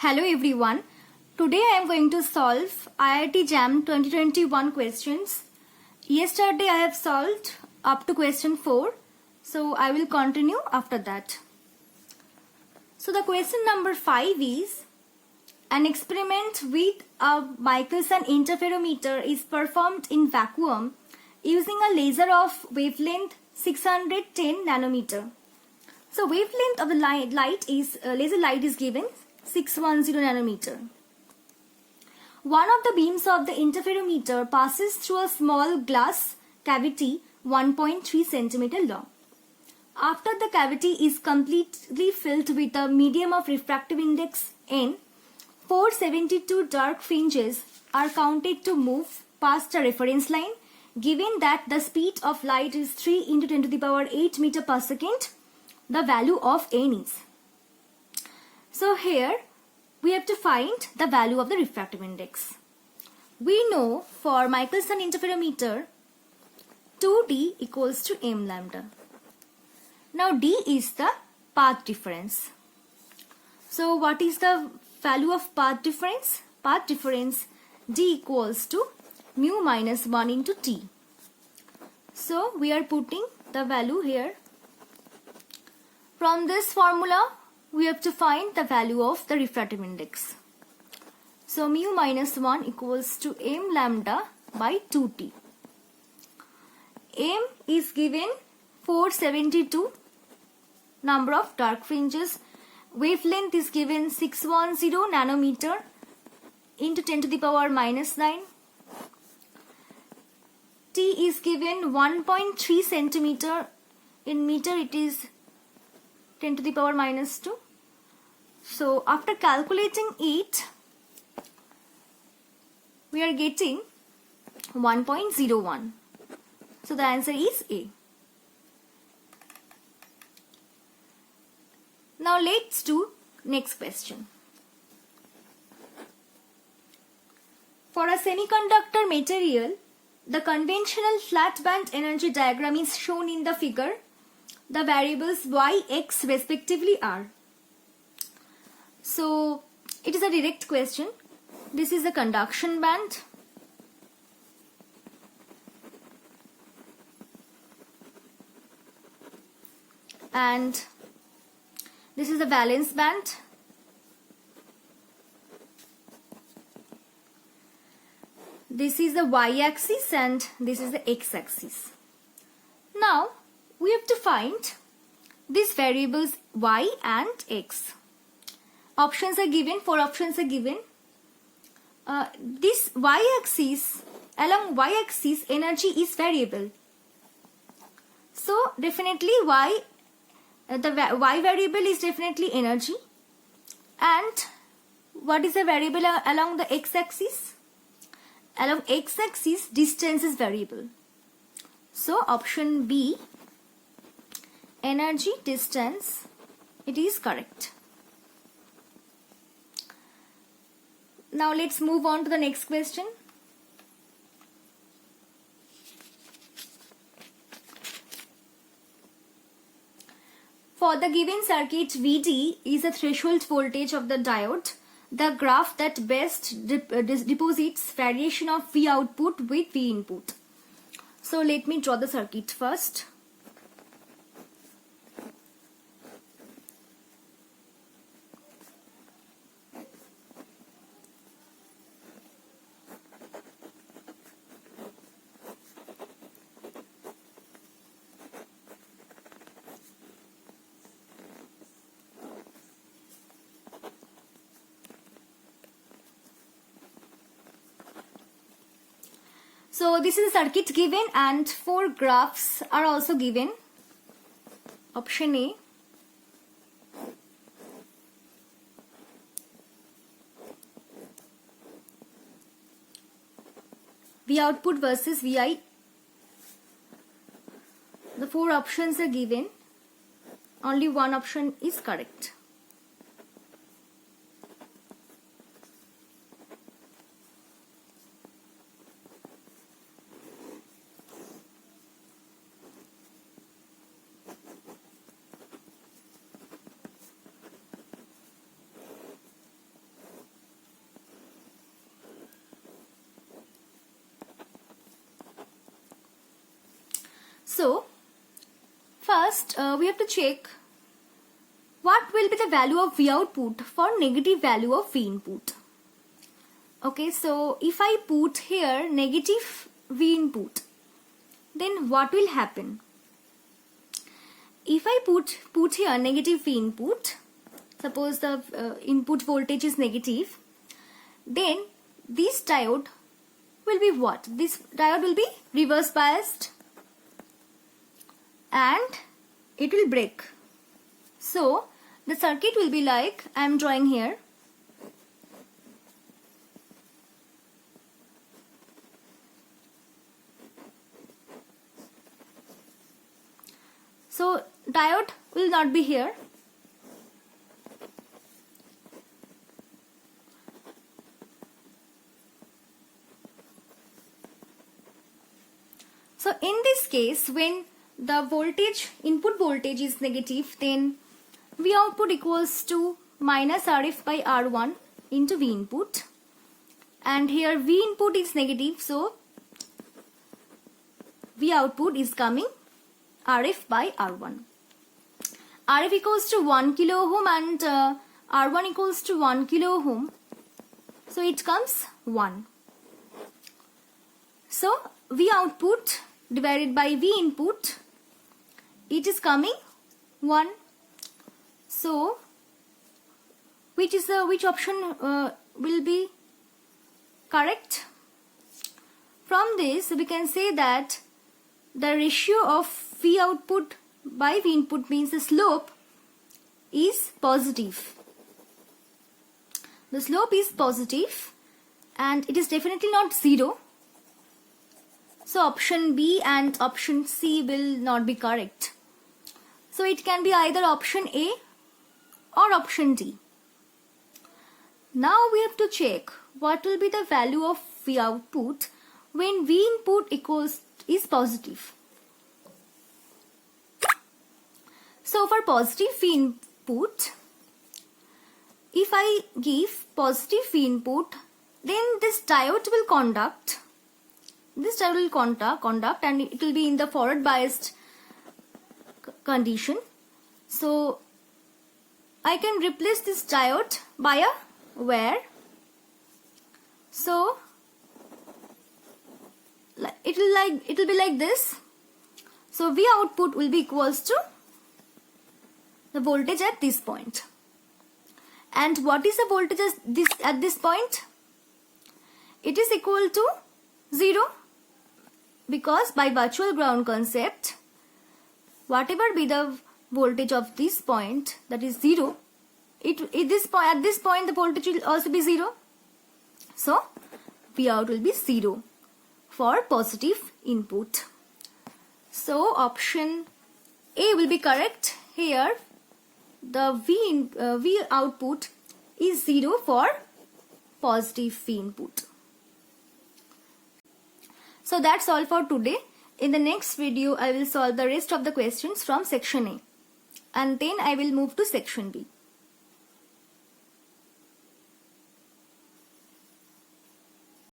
Hello everyone. Today I am going to solve IIT JAM 2021 questions. Yesterday I have solved up to question 4. So I will continue after that. So the question number 5 is, an experiment with a Michelson interferometer is performed in vacuum using a laser of wavelength 610 nanometer. So wavelength of the laser light is given 610 nanometer. One of the beams of the interferometer passes through a small glass cavity 1.3 centimeter long. After the cavity is completely filled with a medium of refractive index n, 472 dark fringes are counted to move past a reference line. Given that the speed of light is 3 into 10 to the power 8 meter per second, the value of n is. So here we have to find the value of the refractive index. We know for Michelson interferometer 2d equals to m lambda. Now d is the path difference. So what is the value of path difference? Path difference d equals to mu minus 1 into t. So we are putting the value here. From this formula we have to find the value of the refractive index. So mu minus 1 equals to m lambda by 2t. M is given 472 number of dark fringes. Wavelength is given 610 nanometer into 10 to the power minus 9. T is given 1.3 centimeter. In meter it is 10 to the power minus 2. So after calculating it, we are getting 1.01. So the answer is A. Now let's do next question. For a semiconductor material, the conventional flat band energy diagram is shown in the figure. The variables y, x respectively are. So it is a direct question. This is the conduction band. And this is the valence band. This is the y-axis and this is the x-axis. Now we have to find these variables y and x. Options are given, 4 options are given. This y-axis, along y-axis energy is variable. So definitely the y variable is definitely energy. And what is the variable along the x-axis? Along x-axis distance is variable. So option B, energy distance, it is correct. Now let's move on to the next question. For the given circuit, Vd is the threshold voltage of the diode, the graph that best deposits variation of V output with V input. So let me draw the circuit first. So this is a circuit given and 4 graphs are also given. Option A. V output versus Vi. The 4 options are given. Only one option is correct. So first we have to check what will be the value of V output for negative value of V input. Okay, so if I put here negative V input, then what will happen? If I put here negative V input, suppose the input voltage is negative, then this diode will be what? This diode will be reverse biased and it will break. So the circuit will be like I am drawing here. So diode will not be here. So in this case, when the voltage, input voltage is negative, then V output equals to minus RF by R1 into V input. And here V input is negative, so V output is coming RF by R1. RF equals to 1 kilo ohm and R1 equals to 1 kilo ohm. So it comes 1. So V output divided by V input, it is coming 1. So which option will be correct? From this we can say that the ratio of V output by V input means the slope is positive. The slope is positive and it is definitely not 0. So option B and option C will not be correct. So it can be either option A or option D. Now we have to check what will be the value of V output when V input is positive. So for positive V input, if I give positive V input, then this diode will conduct. This diode will conduct and it will be in the forward biased condition. So I can replace this diode by a wire. So it will be like this. So V output will be equals to the voltage at this point. And what is the voltage at this point? It is equal to 0, because by virtual ground concept, whatever be the voltage of this point, that is 0, at this point the voltage will also be 0. So V out will be 0 for positive input. So option A will be correct. Here the V output is 0 for positive V input. So that's all for today. In the next video, I will solve the rest of the questions from section A. And then I will move to section B.